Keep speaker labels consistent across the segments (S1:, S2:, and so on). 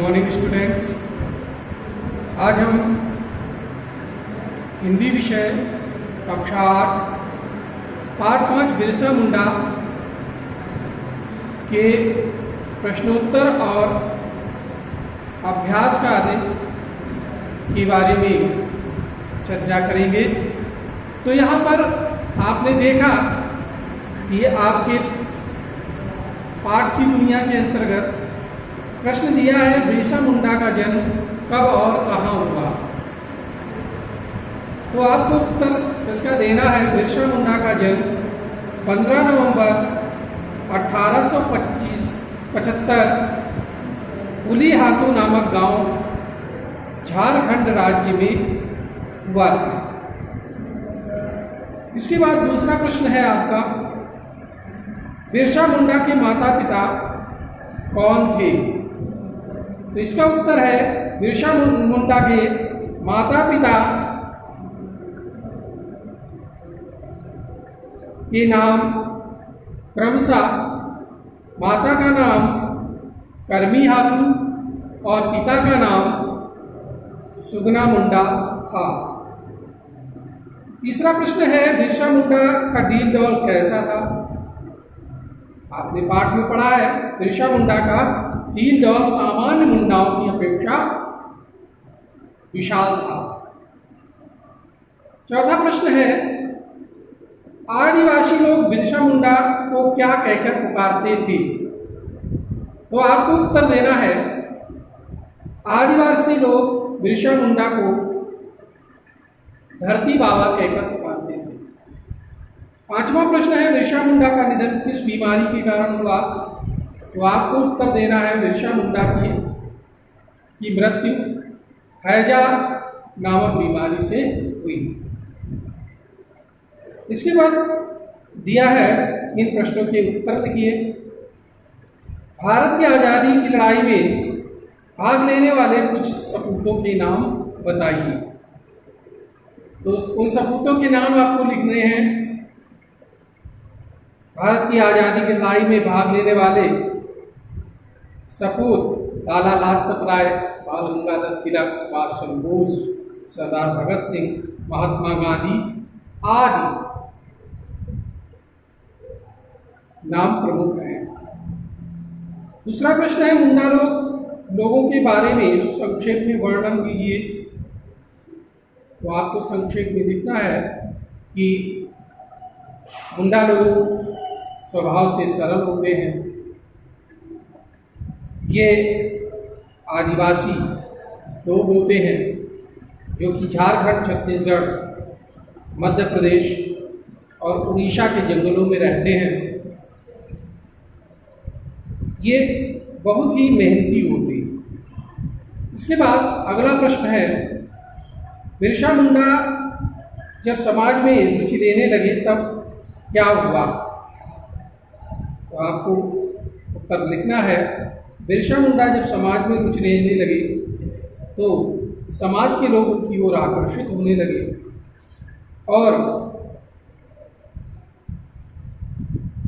S1: Morning students. आज हम हिंदी विषय कक्षा 8 पाठ 5 बिरसा मुंडा के प्रश्नोत्तर और अभ्यास कार्य के बारे में चर्चा करेंगे। तो यहाँ पर आपने देखा कि आपके पाठ की दुनिया के अंतर्गत प्रश्न दिया है बिरसा मुंडा का जन्म कब और कहाँ हुआ। तो आपको उत्तर इसका देना है। बिरसा मुंडा का जन्म 15 नवंबर 1875 उलीहातू नामक गांव झारखंड राज्य में हुआ था। इसके बाद दूसरा प्रश्न है आपका, बिरसा मुंडा के माता पिता कौन थे। तो इसका उत्तर है बिरसा मुंडा के माता पिता के नाम क्रमशः माता का नाम करमी हातू और पिता का नाम सुगना मुंडा था। तीसरा प्रश्न है, बिरसा मुंडा का डील डॉल कैसा था। आपने पाठ में पढ़ा है बिरसा मुंडा का डील डॉल सामान्य मुंडाओं की अपेक्षा विशाल था। चौथा प्रश्न है, आदिवासी लोग बिरसा मुंडा को क्या कहकर पुकारते थे। तो आपको उत्तर देना है, आदिवासी लोग बिरसा मुंडा को धरती बाबा कहकर पुकारते थे। पांचवा प्रश्न है, बिरसा मुंडा का निधन किस बीमारी के कारण हुआ। तो आपको उत्तर देना है, बिरसा मुंडा की मृत्यु हैजा नामक बीमारी से हुई। इसके बाद दिया है, इन प्रश्नों के उत्तर लिखिए। भारत की आज़ादी की लड़ाई में भाग लेने वाले कुछ सपूतों के नाम बताइए। तो उन सपूतों के नाम आपको लिखने हैं। भारत की आज़ादी की लड़ाई में भाग लेने वाले सपूत लाला लाजपत राय, बाल गंगाधर तिलक, सुभाष चंद्र बोस, सरदार भगत सिंह, महात्मा गांधी आदि नाम प्रमुख हैं। दूसरा प्रश्न है, मुंडा लोगों के बारे में संक्षेप में वर्णन कीजिए। तो आपको संक्षेप में लिखना है कि मुंडा लोग स्वभाव से सरल होते हैं। ये आदिवासी लोग होते हैं जो कि झारखंड, छत्तीसगढ़, मध्य प्रदेश और उड़ीसा के जंगलों में रहते हैं। ये बहुत ही मेहनती होते हैं। इसके बाद अगला प्रश्न है, बिरसा मुंडा जब समाज में रुचि लेने लगे तब क्या हुआ। तो आपको उत्तर लिखना है, बिरसा मुंडा जब समाज में रुचि लेने लगे तो समाज के लोग उनकी ओर आकर्षित होने लगे और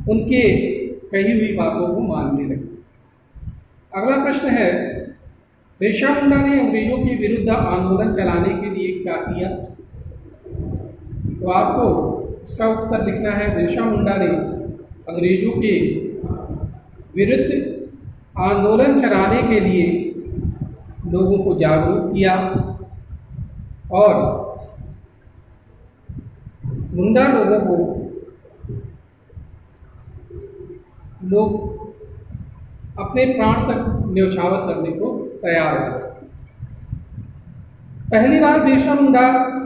S1: उनके कही हुई बातों को मानने लगे। अगला प्रश्न है, बिरसा मुंडा ने अंग्रेजों के विरुद्ध आंदोलन चलाने के लिए क्या किया। तो आपको इसका उत्तर लिखना है, बिरसा मुंडा ने अंग्रेजों के विरुद्ध आंदोलन चलाने के लिए लोगों को जागरूक किया और मुंडा लोगों को लोग अपने प्राण तक न्यौछावर करने को तैयार हो। पहली बार बिरसा मुंडा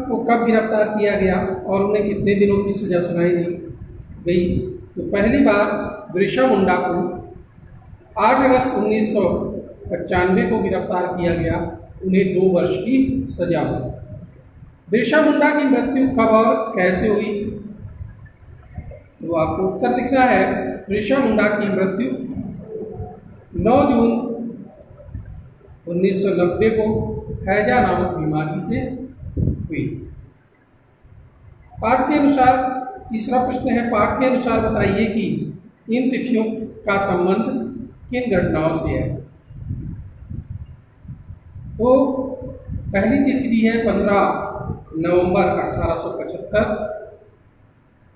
S1: को कब गिरफ्तार किया गया और उन्हें कितने दिनों की सजा सुनाई गई। तो पहली बार बिरसा मुंडा को 8 अगस्त 1995 को गिरफ्तार किया गया। उन्हें 2 वर्ष की सजा हुई। बिरसा मुंडा की मृत्यु कब और कैसे हुई। तो आपको उत्तर लिखना है, बिरसा मुंडा की मृत्यु 9 जून 1990 को हैजा नामक बीमारी से हुई। पाठ के अनुसार तीसरा प्रश्न है, पाठ के अनुसार बताइए कि इन तिथियों का संबंध किन घटनाओं से है। तो पहली तिथि दी है 15 नवंबर 1875।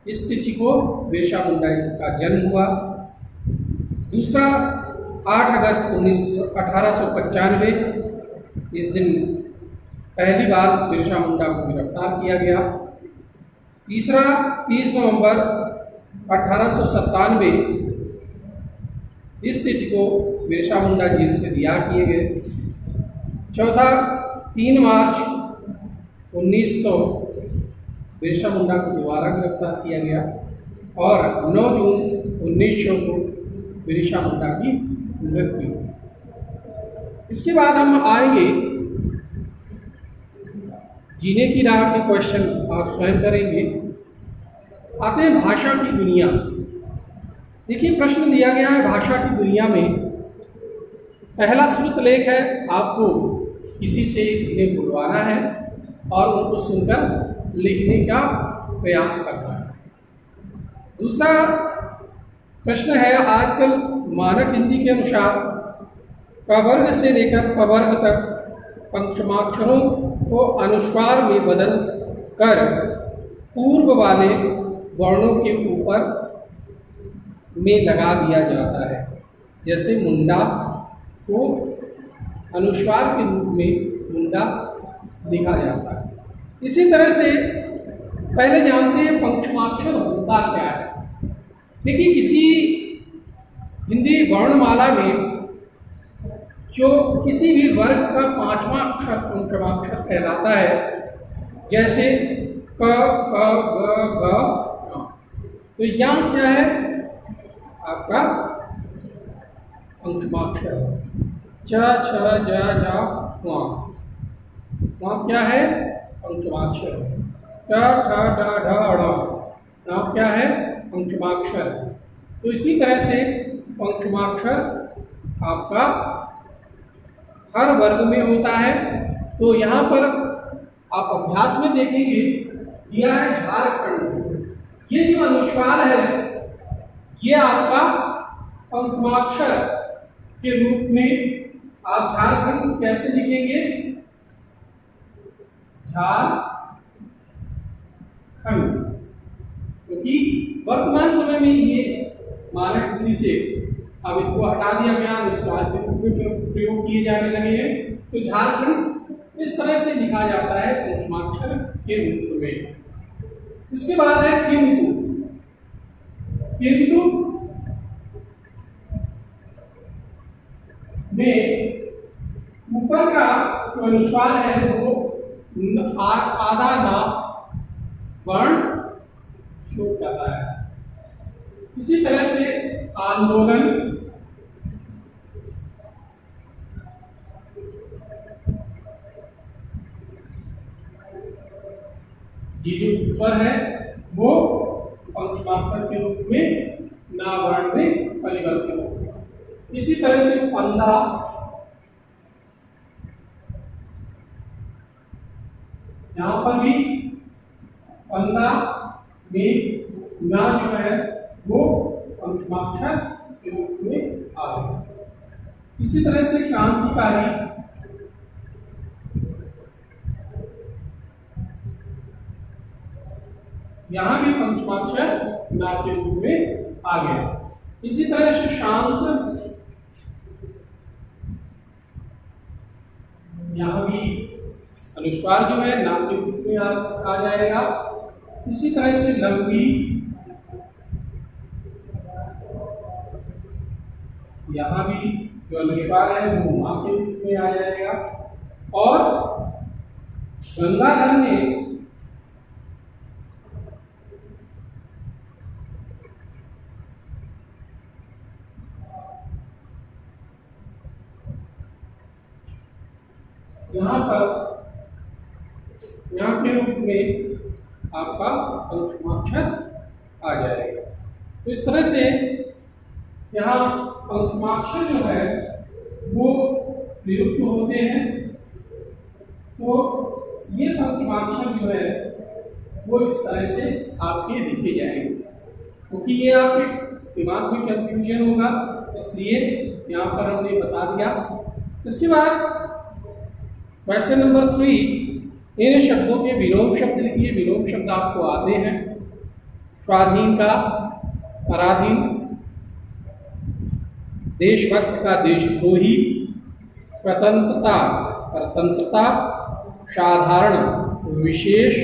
S1: इस तिथि को बिरसा मुंडा का जन्म हुआ। दूसरा 8 अगस्त 1895, इस दिन पहली बार बिरसा मुंडा को गिरफ्तार किया गया। तीसरा 30 नवंबर 1897, इस तिथि को बिरसा मुंडा जेल से रिहा किए गए। चौथा 3 मार्च 1900, बिरसा मुंडा को दोबारा गिरफ्तार किया गया। और 9 जून 1900 को बिरसा मुंडा की मृत्यु हुई। इसके बाद हम आएंगे जीने की राह के क्वेश्चन, आप स्वयं करेंगे। आते हैं भाषा की दुनिया। देखिए प्रश्न दिया गया है, भाषा की दुनिया में पहला श्रुत लेख है, आपको किसी से इन्हें बुलवाना है और उनको सुनकर लिखने का प्रयास करना है। दूसरा प्रश्न है, आजकल मानक हिंदी के अनुसार क वर्ग से लेकर प वर्ग तक पंचमाक्षरों को अनुस्वार में बदल कर पूर्व वाले वर्णों के ऊपर में लगा दिया जाता है। जैसे मुंडा को अनुस्वार के रूप में मुंडा लिखा जाता है। इसी तरह से पहले जानते हैं पंचमाक्षर होता क्या है। देखिए किसी हिंदी वर्णमाला में जो किसी भी वर्ग का 5वां अक्षर पंचमाक्षर कहलाता है। जैसे क, ख, ग, घ, ङ। तो यहाँ क्या है आपका पंचमाक्षर। च, छ, ज, झ, व। वहाँ क्या है पंचमाक्षर। ट, ठ, ड, ढ, ढ़। यहाँ क्या है पंचमाक्षर। तो इसी तरह से पंचमाक्षर आपका हर वर्ग में होता है। तो यहाँ पर आप अभ्यास में देखेंगे दिया है झारखंड। ये जो अनुस्वार है ये आपका पंचमाक्षर के रूप में आप झारखंड कैसे लिखेंगे? झारखंड। क्योंकि वर्तमान समय में ये मानक हिंदी से अब इनको हटा दिया गया, अनुस्वार के रूप में प्रयोग किए जाने लगे हैं। तो झारखंड इस तरह से लिखा जाता है पंचमाक्षर के रूप में। इसके बाद है किंतु। किंतु में ऊपर का जो अनुस्वार है वो आधा ना वर्ण शो करता है। इसी तरह से आंदोलन, ये जो स्वर है वो पंचमाक्षर के रूप में ना वर्ण में परिवर्तित होगा। इसी तरह से फंदा, यहां पर भी फंदा में ना जो है वो पंचमाक्षर के रूप में आ गया। इसी तरह से क्रांतिकारी, यहां भी पंचमाक्षर ना के रूप में आ गया। इसी तरह से शांत, यहां भी अनुस्वार जो है नाम के रूप में आ जाएगा। इसी तरह से लंबी, यहां भी जो अनुस्वार है वो मां के रूप में आ जाएगा। और गंगाधर ने यहाँ पर यहाँ के रूप में आपका पंचमाक्षर आ जाएगा। तो इस तरह से यहाँ पंचमाक्षर जो है वो प्रयुक्त होते हैं। तो ये पंचमाक्षर जो है वो इस तरह से आपके लिखे जाएंगे, क्योंकि ये आपके दिमाग में कंफ्यूजन होगा, इसलिए यहाँ पर हमने बता दिया। इसके बाद क्वेश्चन नंबर 3, इन शब्दों के विलोम शब्द लिखिए। विलोम शब्द आपको आते हैं। स्वाधीन का पराधीन, देशभक्त का देशद्रोही, स्वतंत्रता परतंत्रता, साधारण विशेष,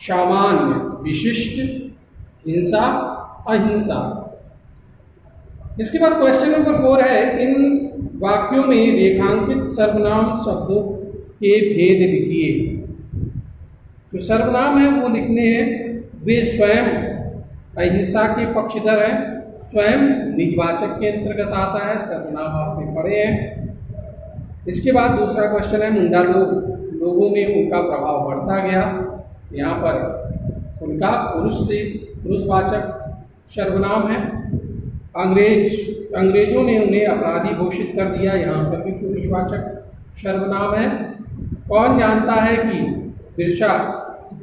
S1: सामान्य विशिष्ट, हिंसा अहिंसा। इसके बाद क्वेश्चन नंबर 4 है, इन वाक्यों में रेखांकित सर्वनाम शब्दों के भेद लिखिए। जो सर्वनाम है वो लिखने हैं। वे स्वयं अहिंसा के पक्षधर हैं। स्वयं निजवाचक के अंतर्गत आता है, सर्वनाम आपने पढ़े हैं। इसके बाद दूसरा क्वेश्चन है, मुंडा लोगों में उनका प्रभाव बढ़ता गया। यहाँ पर उनका पुरुषवाचक सर्वनाम है। अंग्रेजों ने उन्हें अपराधी घोषित कर दिया, यहाँ पर भी पुरुषवाचक सर्वनाम है। कौन जानता है कि बिरसा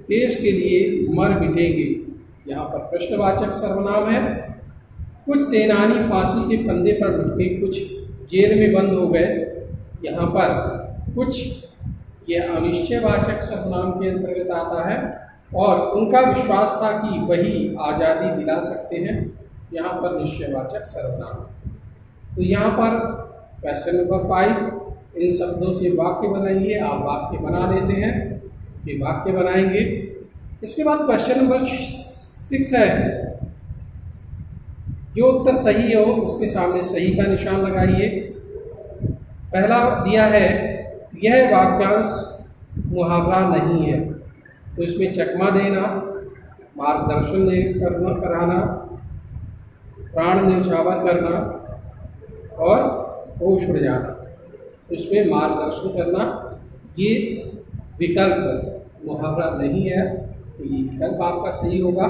S1: देश के लिए मर मिटेंगे, यहाँ पर प्रश्नवाचक सर्वनाम है। कुछ सेनानी फांसी के फंदे पर लुटे, कुछ जेल में बंद हो गए, यहाँ पर कुछ ये अनिश्चयवाचक सर्वनाम के अंतर्गत आता है। और उनका विश्वास था कि वही आज़ादी दिला सकते हैं, यहाँ पर निश्चयवाचक सर्वनाम। तो यहाँ पर क्वेश्चन नंबर 5, इन शब्दों से वाक्य बनाइए। आप वाक्य बना लेते हैं, ये वाक्य बनाएंगे। इसके बाद क्वेश्चन नंबर 6 है, जो उत्तर सही हो उसके सामने सही का निशान लगाइए। पहला दिया है, यह वाक्यांश मुहावरा नहीं है, तो इसमें चकमा देना, मार्गदर्शन कराना, प्राण न्यौछावर करना और होश उड़ जाना। तो इसमें मार्गदर्शन करना, ये विकल्प मुहावरा नहीं है, तो ये विकल्प आपका सही होगा।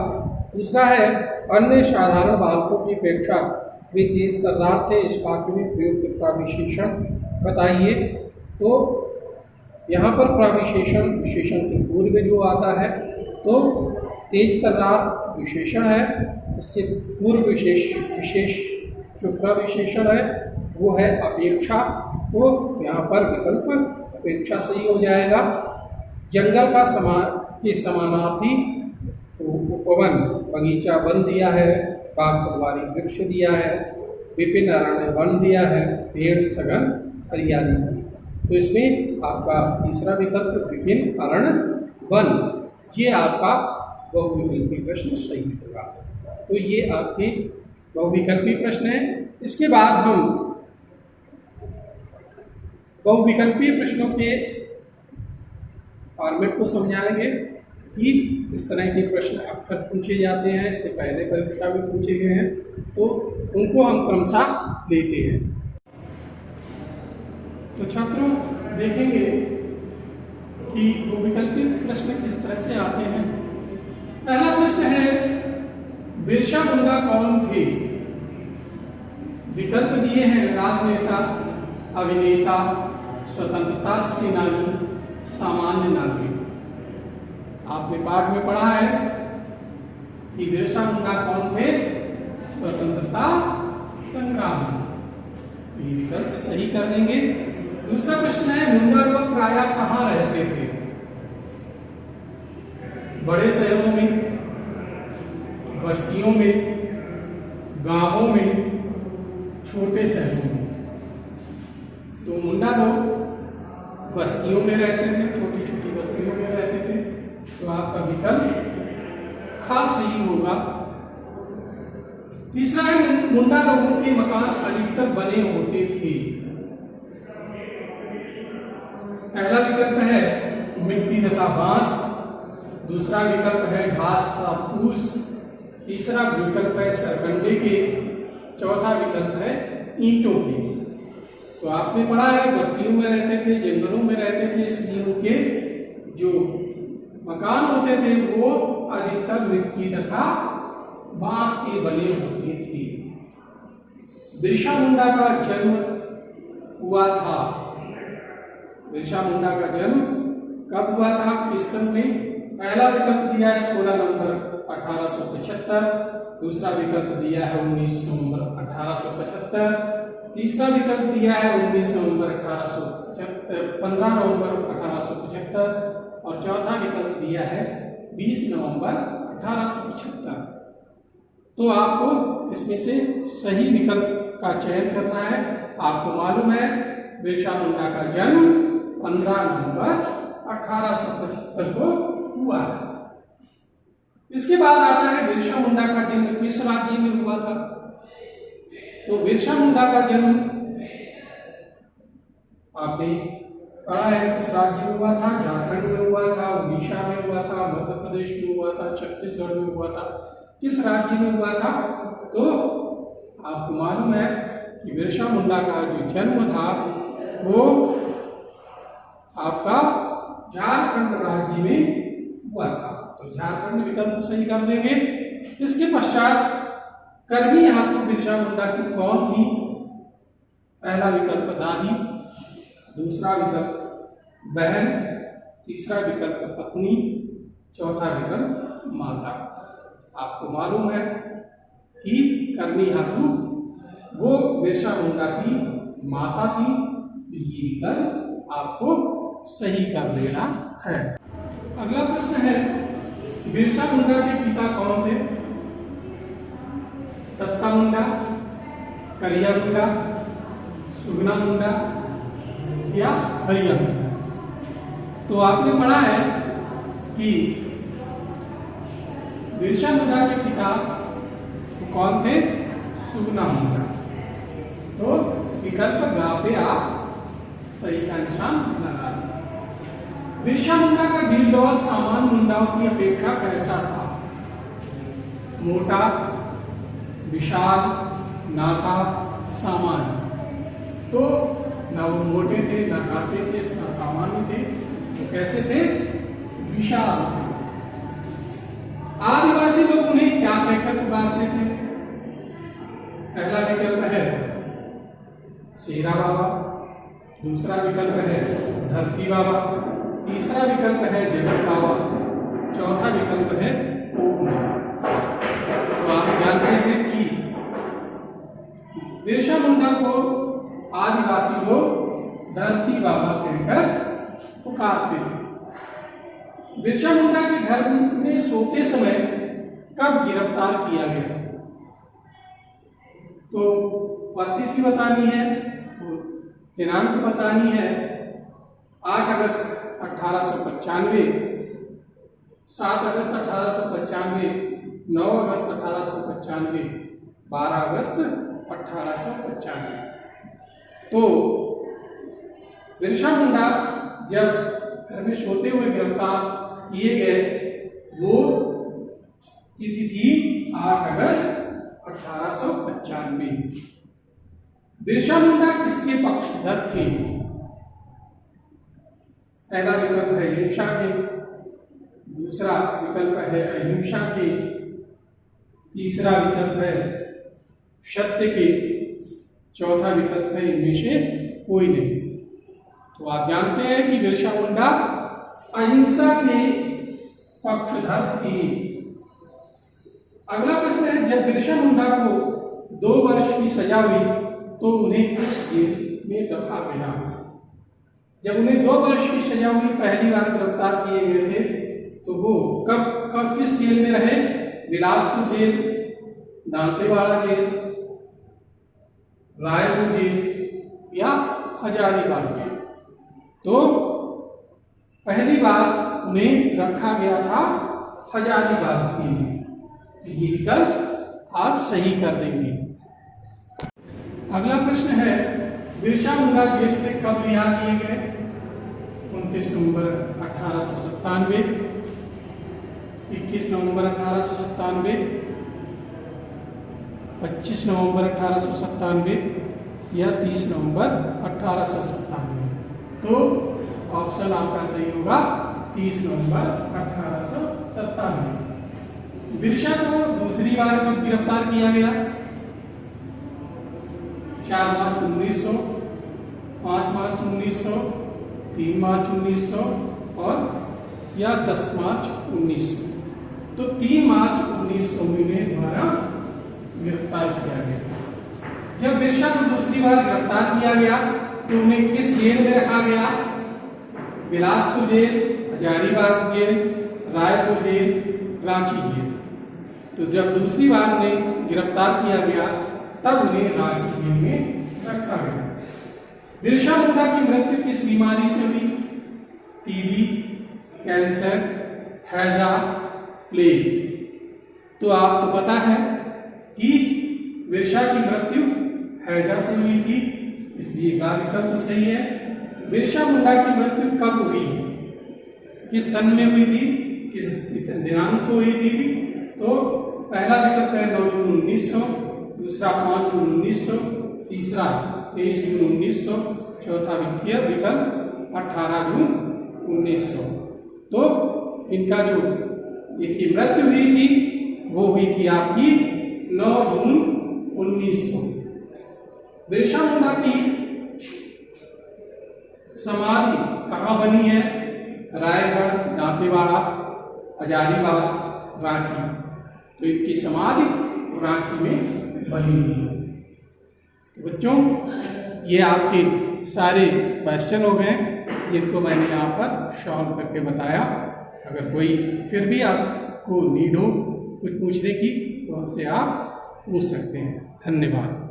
S1: दूसरा है, अन्य साधारण बालकों की अपेक्षा वे तेज तर्रार थे। इस वाक्य में प्रयुक्त प्रविशेषण बताइए। तो यहाँ पर प्रविशेषण विशेषण के पूर्व में जो आता है, तो तेज तर्रार विशेषण है, इससे पूर्व विशेष जो प्रविशेषण है वो है अपेक्षा। तो यहाँ पर विकल्प अपेक्षा सही हो जाएगा। जंगल का समानार्थी तो उपवन, बगीचा वन दिया है, बाग फुलवारी वृक्ष दिया है, विपिन अरण्य वन दिया है, पेड़ सघन हरियाली। तो इसमें आपका तीसरा विकल्प विपिन अरण्य वन, ये आपका बहुविकल्पी प्रश्न सही होगा। तो ये आपके बहुविकल्पी प्रश्न है। इसके बाद हम बहुविकल्पी प्रश्नों के फॉर्मेट को समझाएंगे कि इस तरह के प्रश्न अक्सर पूछे जाते हैं, इससे पहले परीक्षा में पूछे गए हैं, तो उनको हम क्रमशः लेते हैं। तो छात्रों देखेंगे कि बहुविकल्पी प्रश्न किस तरह से आते हैं। पहला प्रश्न है, बिरसा मुंडा कौन थे? विकल्प दिए हैं, राजनेता, अभिनेता, स्वतंत्रता सेनानी, सामान्य नागरिक। आपने पाठ में पढ़ा है कि बिरसा मुंडा कौन थे? स्वतंत्रता संग्रामी। ये विकल्प सही कर देंगे। दूसरा प्रश्न है, मुंडा लोग प्रायः कहाँ रहते थे? बड़े शहरों में, बस्तियों में, गांवों में, छोटे शहरों में। तो मुंडा लोग बस्तियों में रहते थे, छोटी छोटी बस्तियों में रहते थे। तो आपका विकल्प खा सही होगा। तीसरा है, मुंडा लोगों के मकान अधिकतर बने होते थे। पहला विकल्प है मिट्टी तथा बांस, दूसरा विकल्प है घास तथा फूस, तीसरा विकल्प है सरकंडे के, चौथा विकल्प है ईंटों के। तो आपने पढ़ा है बस्तियों में रहते थे, जंगलों में रहते थे, इसलिए उनके जो मकान होते थे वो अधिकतर मिट्टी तथा बांस के बने होते थे। बिरसा मुंडा का जन्म हुआ था। बिरसा मुंडा का जन्म कब हुआ था, किस सन में? पहला विकल्प दिया है 16 नवंबर 1875, दूसरा विकल्प दिया है 19 नवंबर 1875, तीसरा विकल्प दिया है 19 नवंबर 15 नवंबर 1875 और चौथा विकल्प दिया है 20 नवंबर 1875। तो आपको इसमें से सही विकल्प का चयन करना है। आपको मालूम है बिरसा मुंडा का जन्म 15 नवंबर 1875 को हुआ है। इसके बाद आता है बिरसा मुंडा का जन्म किस राज्य में हुआ था। तो बिरसा मुंडा का जन्म आपने पढ़ा है किस राज्य में हुआ था। झारखंड में हुआ था, उड़ीसा में हुआ था, मध्य प्रदेश में हुआ था, छत्तीसगढ़ में हुआ था। किस राज्य में हुआ था। तो आपको मालूम है कि बिरसा मुंडा का जो जन्म था वो आपका झारखंड राज्य में हुआ था। तो झारखंड विकल्प सही कर देंगे। इसके पश्चात कर्मी हाथी बिरसा मुंडा की कौन थी। पहला विकल्प दादी, दूसरा विकल्प बहन, तीसरा विकल्प पत्नी, चौथा विकल्प माता। आपको मालूम है कि कर्मी हाथू वो बिरसा मुंडा की माता थी। ये विकल्प आपको सही कर देना है। अगला प्रश्न है बिरसा मुंडा के पिता कौन थे। दत्ता मुंडा, करिया मुंडा, सुगना मुंडा या हरिया मुंडा। तो आपने पढ़ा है कि बिरसा मुंडा के पिता कौन थे। सुगना मुंडा। तो विकल्प गा पे आप सही का निशान लगा दें। बिरसा मुंडा का दिलडौल सामान्य मुंडाओं की अपेक्षा कैसा था। मोटा, विशाल, नाटा, सामान्य। तो ना वो मोटे थे, ना काटे थे, ना सामान्य थे। तो कैसे थे। विशाल थे। आदिवासी लोग उन्हें क्या कहकर पुकारते थे। पहला विकल्प है शेरा बाबा, दूसरा विकल्प है धरती बाबा, तीसरा विकल्प है जगत बाबा, चौथा विकल्प है ओम बाबा। तो आप जानते हैं कि बिरसा मुंडा को आदिवासी लोग धरती बाबा कहकर पुकारते थे। बिरसा मुंडा के घर में सोते समय कब गिरफ्तार किया गया। तो तिथि बतानी है, दिनांक बतानी है। 8 अगस्त 1895, 7 अगस्त 1895, 9 अगस्त 1895, 12 अगस्त 1895। तो बिरसा मुंडा जब घर में सोते हुए गिरफ्तार किए गए वो तिथि थी 8 अगस्त 1895। बिरसा मुंडा किसके पक्षधर थे। पहला विकल्प है हिंसा के, दूसरा विकल्प है अहिंसा के, तीसरा विकल्प है सत्य के, चौथा विकल्प है इनमें से कोई नहीं। तो आप जानते हैं कि बिरसा मुंडा अहिंसा के पक्षधर थे। अगला प्रश्न है जब बिरसा मुंडा को 2 वर्ष की सजा हुई तो उन्हें किस जेल में रखा गया। जब उन्हें 2 वर्ष की सजा हुई, पहली बार गिरफ्तार किए गए थे, तो वो कब किस जेल में रहे। Bilaspur jail, Dantewada jail, Raipur jail या हजारीबाग जेल। तो पहली बार उन्हें रखा गया था हजारीबाग जेल में। ये विकल्प आप सही कर देंगे। अगला प्रश्न है बिरसा मुंडा जेल से कब रिहा किए गए। 29 नवंबर 1897, 21 नवंबर 1897, 25 नवंबर 1897 या 30 नवंबर 1897। तो ऑप्शन आपका सही होगा 30 नवंबर 1897। बिरसा को दूसरी बार कब गिरफ्तार किया गया। 4 मार्च 1900, 5 मार्च 1900, 3 मार्च 1900 और या 10 मार्च 1900। तो 3 मार्च 1900 में द्वारा गिरफ्तार किया गया। जब बिरसा को दूसरी बार गिरफ्तार किया गया तो उन्हें किस जेल में रखा गया? Bilaspur jail, Hazaribagh jail, Raipur jail, Ranchi jail. तो जब दूसरी बार उन्हें गिरफ्तार किया गया तब उन्हें रांची जेल में रखा गया। बिरसा मुंडा की मृत्यु किस बीमारी से हुई? टीबी, कैंसर, हैजा, प्लेग। तो आपको पता है कि बिरसा की मृत्यु हैजा से हुई थी, इसलिए का विकल्प सही है। बिरसा मुंडा की मृत्यु कब हुई? किस सन में हुई थी? किस दिनांक को हुई थी? तो पहला विकल्प है 9 जून 1900, दूसरा 5 जून 1900, तीसरा 23 जून 1900, चौथा विकल्प 18 जून 1900। तो इनका जो इनकी मृत्यु हुई थी वो हुई थी आपकी 9 जून 1900। बिरसा मुंडा की समाधि कहाँ बनी है? रायगढ़, दांतेवाड़ा, हजारीबाग, रांची। तो इनकी समाधि रांची में बनी हुई है। तो बच्चों, ये आपके सारे क्वेश्चन हो गए जिनको मैंने यहाँ पर सॉल्व करके बताया। अगर कोई फिर भी आपको नीड हो कुछ पूछने की तो हमसे आप पूछ सकते हैं। धन्यवाद।